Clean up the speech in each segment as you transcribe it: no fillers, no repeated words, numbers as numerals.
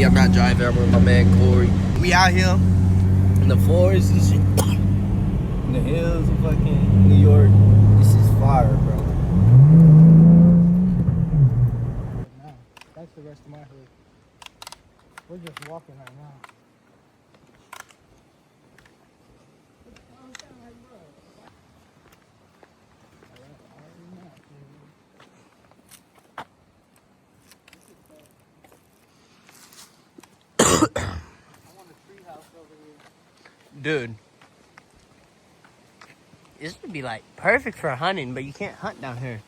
me. I'm not driving. I'm with my man Corey. We out here in the forest and shit. In the hills of fucking New York. This is fire, bro. Now, that's the rest of my hood. We're just walking right now. Dude, this would be like perfect for hunting, but you can't hunt down here.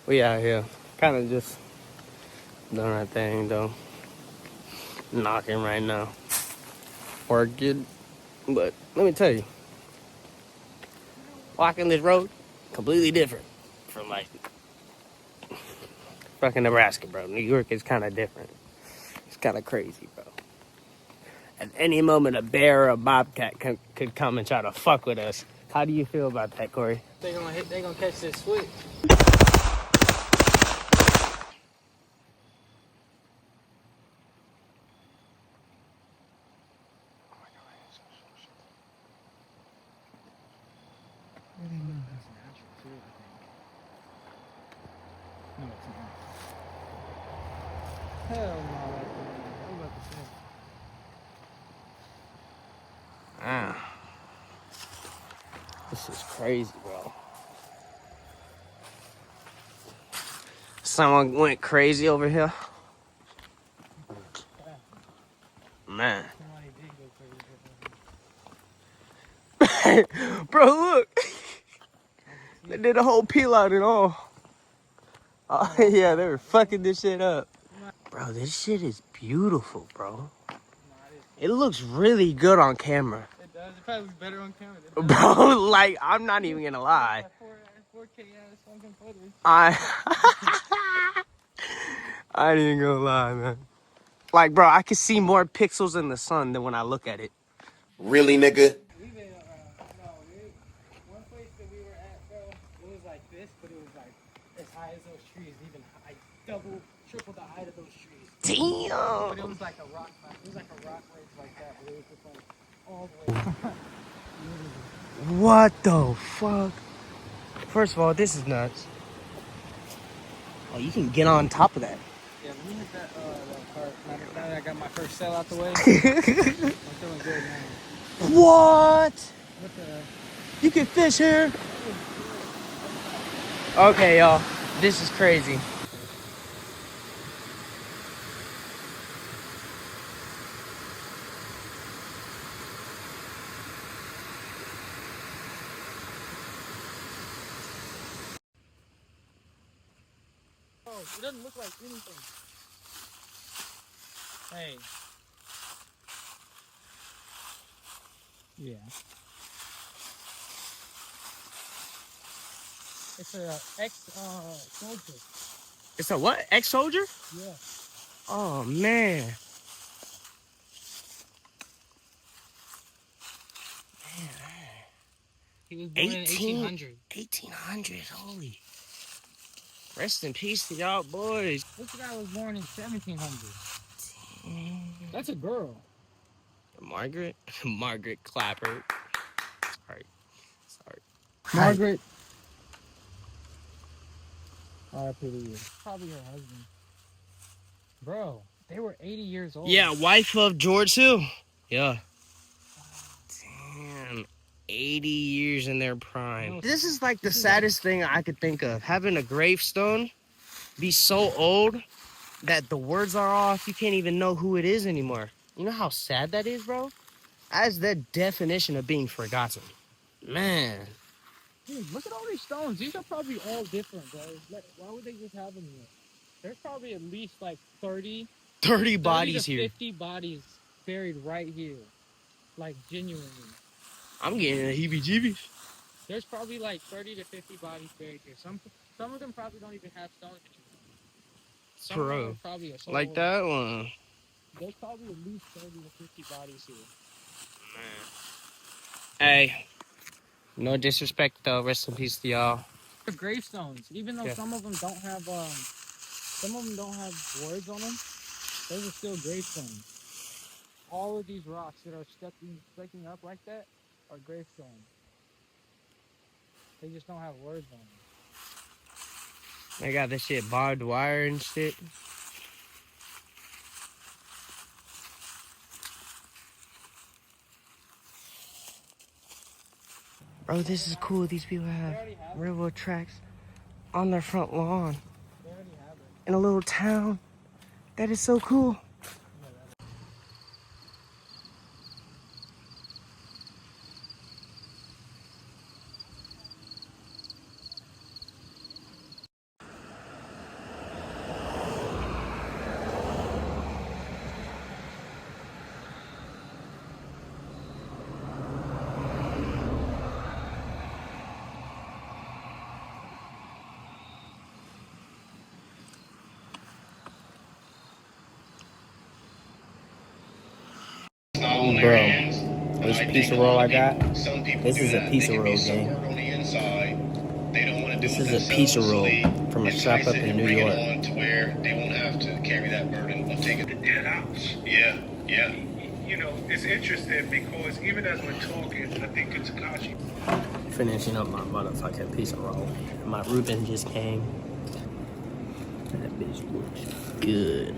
We out here, kind of just doing our thing though. Knocking right now. Working, but let me tell you, walking this road completely different from like fucking Nebraska, bro. New York is kind of different. It's kind of crazy, bro. At any moment, a bear or a bobcat could come and try to fuck with us. How do you feel about that, Corey? They gonna catch this switch. Hell no, I'm about to say. This is crazy, bro. Someone went crazy over here. Man. Somebody did go crazy. Bro, look. They did a whole peel out and all. Oh, yeah, they were fucking this shit up. Bro, this shit is beautiful, bro. It looks really good on camera. It does. It probably looks better on camera. Bro, like, I'm not even gonna lie. 4K ass fucking photos. I ain't even gonna lie, man. Like, bro, I can see more pixels in the sun than when I look at it. Really, nigga? We've been, one place that we were at, bro, it was like this, but it was like as high as those trees, even high, double, triple the height of those trees. Damn. But it was like a rock, it was like a rock ledge like that, but it was just like all the way. What the fuck? First of all, this is nuts. Oh, you can get on top of that. Yeah, let me hit that part. Now that I got my first cell out the way, I'm feeling good now. What? What the? You can fish here? Okay, y'all. This is crazy. Oh, it doesn't look like anything. Hey. Yeah. It's a soldier. It's a what? Ex-soldier? Yeah. Oh, man. He was born in 1800. 1800, holy. Rest in peace to y'all boys. This guy was born in 1700. That's a girl. Margaret? Margaret Clapper. Sorry. Margaret. R.I.P. to you. Probably her husband. Bro, they were 80 years old. Yeah, wife of George too. Yeah. Damn. 80 years in their prime. This is like the saddest thing I could think of. Having a gravestone be so old that the words are off. You can't even know who it is anymore. You know how sad that is, bro? That is the definition of being forgotten. Man. Dude, look at all these stones. These are probably all different, bro. Why would they just have them here? There's probably at least like 30 bodies to here. 50 bodies buried right here. Like, genuinely. I'm getting the heebie-jeebies. There's probably like 30 to 50 bodies buried here. Some of them probably don't even have stones anymore. Some of them are probably so like old. that one. There's probably at least 30 to 50 bodies here. Hey, no disrespect though. Rest in peace to y'all. They're gravestones, even though Yeah. some of them don't have words on them. Those are still gravestones. All of these rocks that are sticking up like that are gravestones. They just don't have words on them. They got this shit barbed wire and shit. Bro, this is cool. These people have railroad tracks on their front lawn They already have it. in a little town. That is so cool. Bro, this piece of roll I got, this is a piece of roll, gang. This is a piece of roll from a shop up in New York. To where they won't have to carry that burden of taking the dead house. Yeah, yeah. You know, it's interesting because even as we're talking, I think it's Takashi. Finishing up my motherfucking piece of roll. My Reuben just came. That bitch looks good.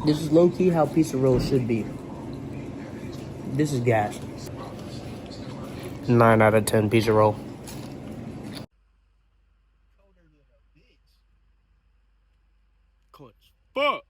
This is low-key how piece of roll should be. This is gas. 9 out of 10 piece of roll. Cold as fuck.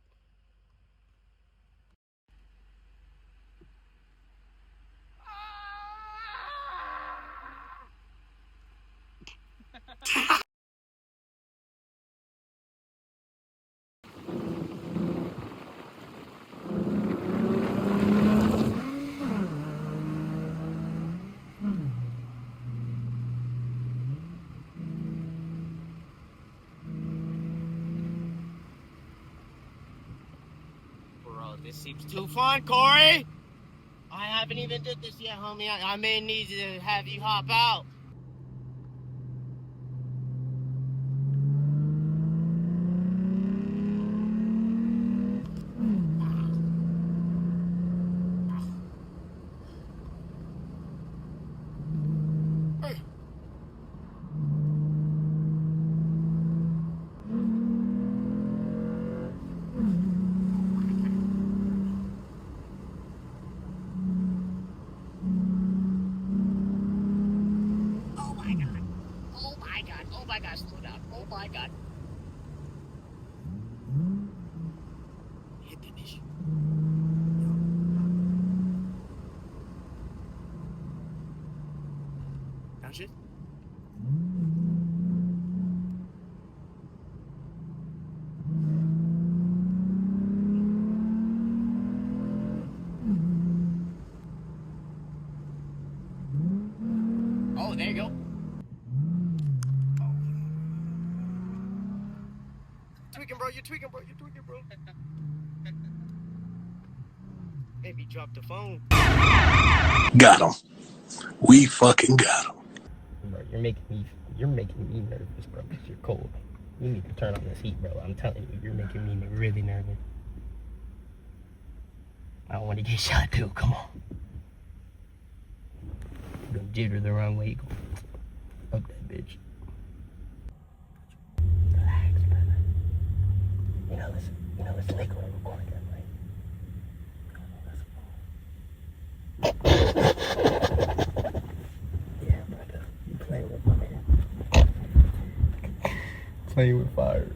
Bro, this seems too fun, Corey. I haven't even did this yet, homie. I may need to have you hop out. Oh my God, slow down. Oh my God. Hit the bitch. That's it? Oh, there you go. Tweaking, bro. You're tweaking, bro. You're tweaking, bro. Maybe drop the phone. Got him. We fucking got him. Bro, you're making me nervous, bro, because you're cold. You need to turn on this heat, bro. I'm telling you, you're making me really nervous. I don't want to get shot, too. Come on. Go jitter the wrong way. Go up that bitch. Relax, brother. You know it's legal to record that, right? Yeah, brother. You playing with my man. Playing with fire.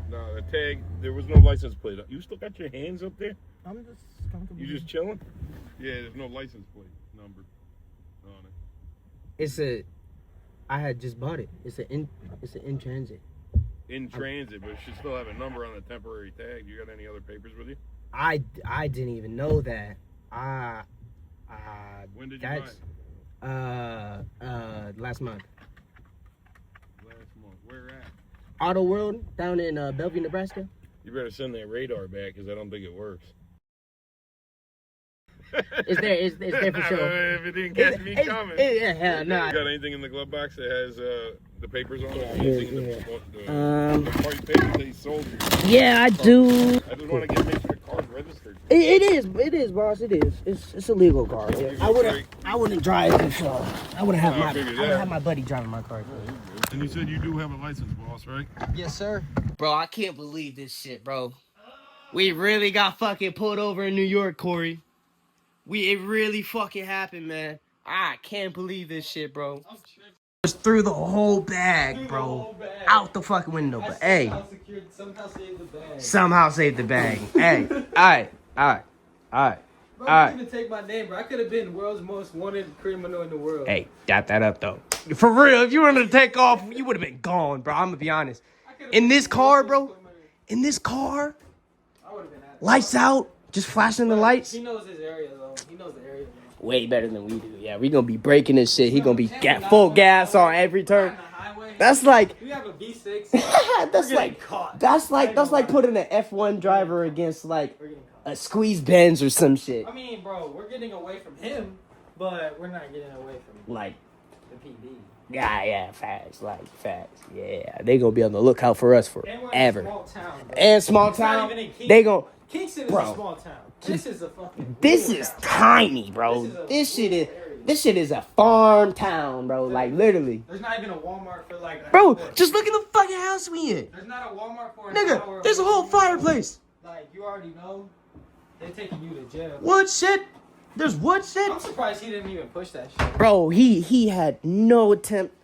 No, the tag, there was no license plate. You still got your hands up there? I'm just comfortable. You just chilling? Yeah, there's no license plate number on it. I had just bought it. It's in transit. In transit, but it should still have a number on the temporary tag. You got any other papers with you? I didn't even know that. When did you buy it? Last month. Last month. Where at? Auto World down in Bellevue, Nebraska? You better send that radar back because I don't think it works. It's there for sure. If it didn't catch me coming. Yeah, no. You got anything in the glove box that has the papers on it? Yeah, The part papers they sold you? Yeah, I do. I just want to make sure the car's registered. It is, boss. It is. It's a legal car. I wouldn't drive if I would have my buddy driving my car. And you said you do have a license, boss, right? Yes, sir. Bro, I can't believe this shit, bro. We really got fucking pulled over in New York, Corey. It really fucking happened, man. I can't believe this shit, bro. Just threw the whole bag, bro. Out the fucking window. But hey, somehow saved the bag. Hey, alright. Bro, you didn't even take my name, bro. I could have been the world's most wanted criminal in the world. Hey, dap that up though. For real, if you wanted to take off, you would have been gone, bro. I'm gonna be honest. In this car, bro. In this car. Lights out. Just flashing the lights. He knows his area, though. He knows the area, though. Way better than we do. Yeah, we gonna be breaking this shit. He gonna be full gas on every turn. That's like. We have a V6. that's like putting an F1 driver against like a squeeze Benz or some shit. I mean, bro, we're getting away from him, but we're not getting away from like the PD. Yeah, facts. Yeah, they gonna be on the lookout for us forever. And small town, They gonna. Kingston is a small town. This is a fucking. This is tiny, bro. This shit is a farm town, bro. Like literally. There's not even a Walmart for like. Bro, just look at the fucking house we in. There's not a Walmart for. Nigga, there's a whole fireplace. Like you already know, they're taking you to jail. What shit? There's what shit? I'm surprised he didn't even push that shit. Bro, he had no attempt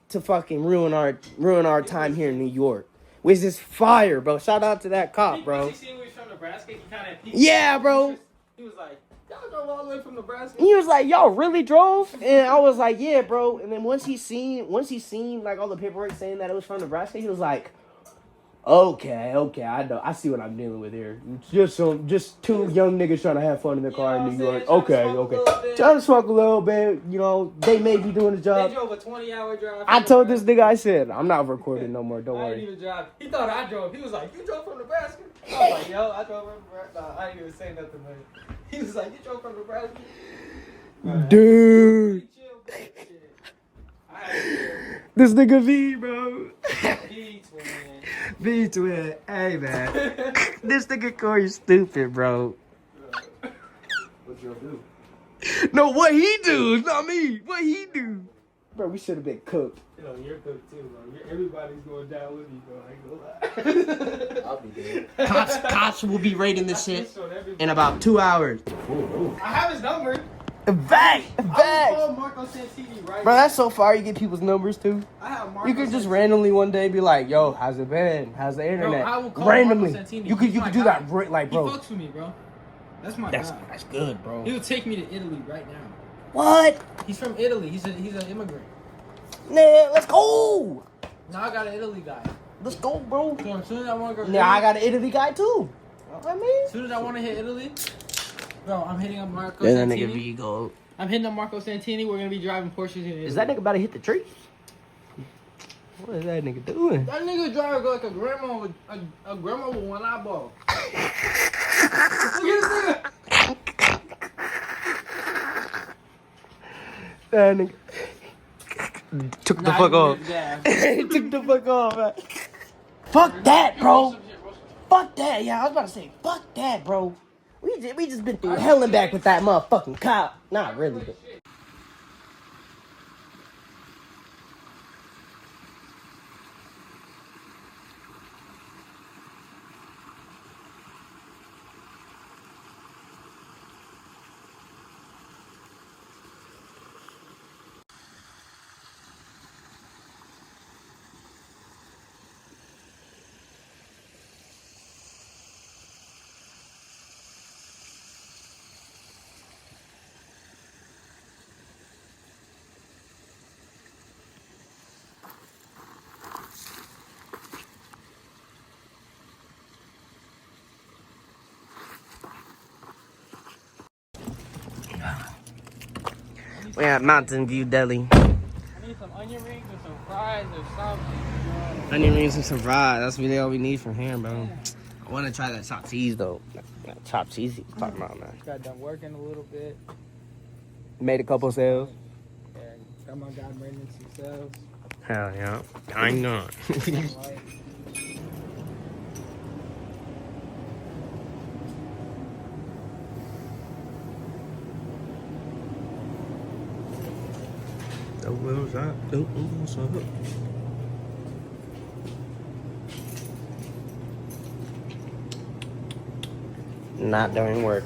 to fucking ruin our time here in New York. Which is fire, bro. Shout out to that cop, bro. He seen we was from Nebraska. He kind of. Yeah, bro. He was like, y'all drove all the way from Nebraska. He was like, y'all really drove? And I was like, yeah, bro. And then once he seen like all the paperwork saying that it was from Nebraska, he was like, okay, I know. I see what I'm dealing with here. Just two young niggas trying to have fun in their car in New York. Okay. Trying to smoke a little bit. You know, they may be doing the job. They drove a 20-hour drive. I told this nigga, I said, I'm not recording no more. Don't worry. I didn't even drive. He thought I drove. He was like, you drove from Nebraska? I was like, yo, I drove from Nebraska. Nah, I didn't even say nothing, man. He was like, you drove from Nebraska? Dude. This nigga V, bro. V-twin. Hey, man. This nigga Corey stupid, bro. What y'all do? No, what he do? It's not me. What he do? Bro, we should have been cooked. You know, you're cooked too, bro. Everybody's going down with you, bro. I ain't gonna lie. I'll be dead. Cops will be raiding this shit in about 2 hours. I have his number. Back. Marco Santini right Bro, that's so far. You get people's numbers too. I have Marco You could just Santini. randomly one day be like, "Yo, how's it been? How's the internet?" Bro, I will call randomly. Marco Santini. You could He's my do guy. that like, bro. He fucks with me, bro. That's my guy. That's good, bro. He would take me to Italy right now. What? He's from Italy. He's an immigrant. Nah, let's go. Now I got an Italy guy. Let's go, bro. So as soon as I want to go, Nah, I got an Italy guy too. I mean, as soon as I want to hit Italy, bro, I'm hitting up Marco then that Santini. nigga V go. I'm hitting up Marco Santini. We're gonna be driving Porsches in Italy. Is that nigga about to hit the tree? What is that nigga doing? That nigga drives like a grandma with one eyeball. Look at this nigga. That nigga took the fuck off. He took the fuck off, man. Fuck that, bro. Fuck that. Yeah, I was about to say, fuck that, bro. We just been through hell and back with that motherfucking cop. Not really, but. We're at Mountain View Deli. Need some onion rings or some fries or something. Onion rings and some fries. That's really all we need from here, bro. I want to try that chopped cheese, though. That chopped cheese he's talking about, man. Got done working a little bit. Made a couple sales. Yeah, got my guy Brendan some sales. Hell yeah. I know. Oh, where's that? Oh, what's up? Not doing work.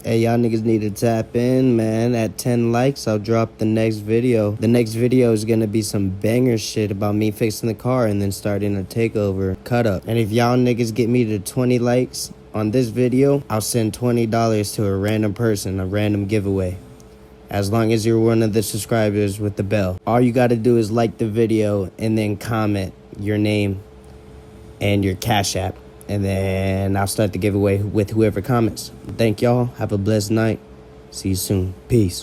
Hey, y'all niggas need to tap in, man. At 10 likes, I'll drop the next video. The next video is gonna be some banger shit about me fixing the car and then starting a takeover cut up. And if y'all niggas get me to 20 likes on this video, I'll send $20 to a random person, a random giveaway. As long as you're one of the subscribers with the bell. All you gotta do is like the video and then comment your name and your Cash App. And then I'll start the giveaway with whoever comments. Thank y'all. Have a blessed night. See you soon. Peace.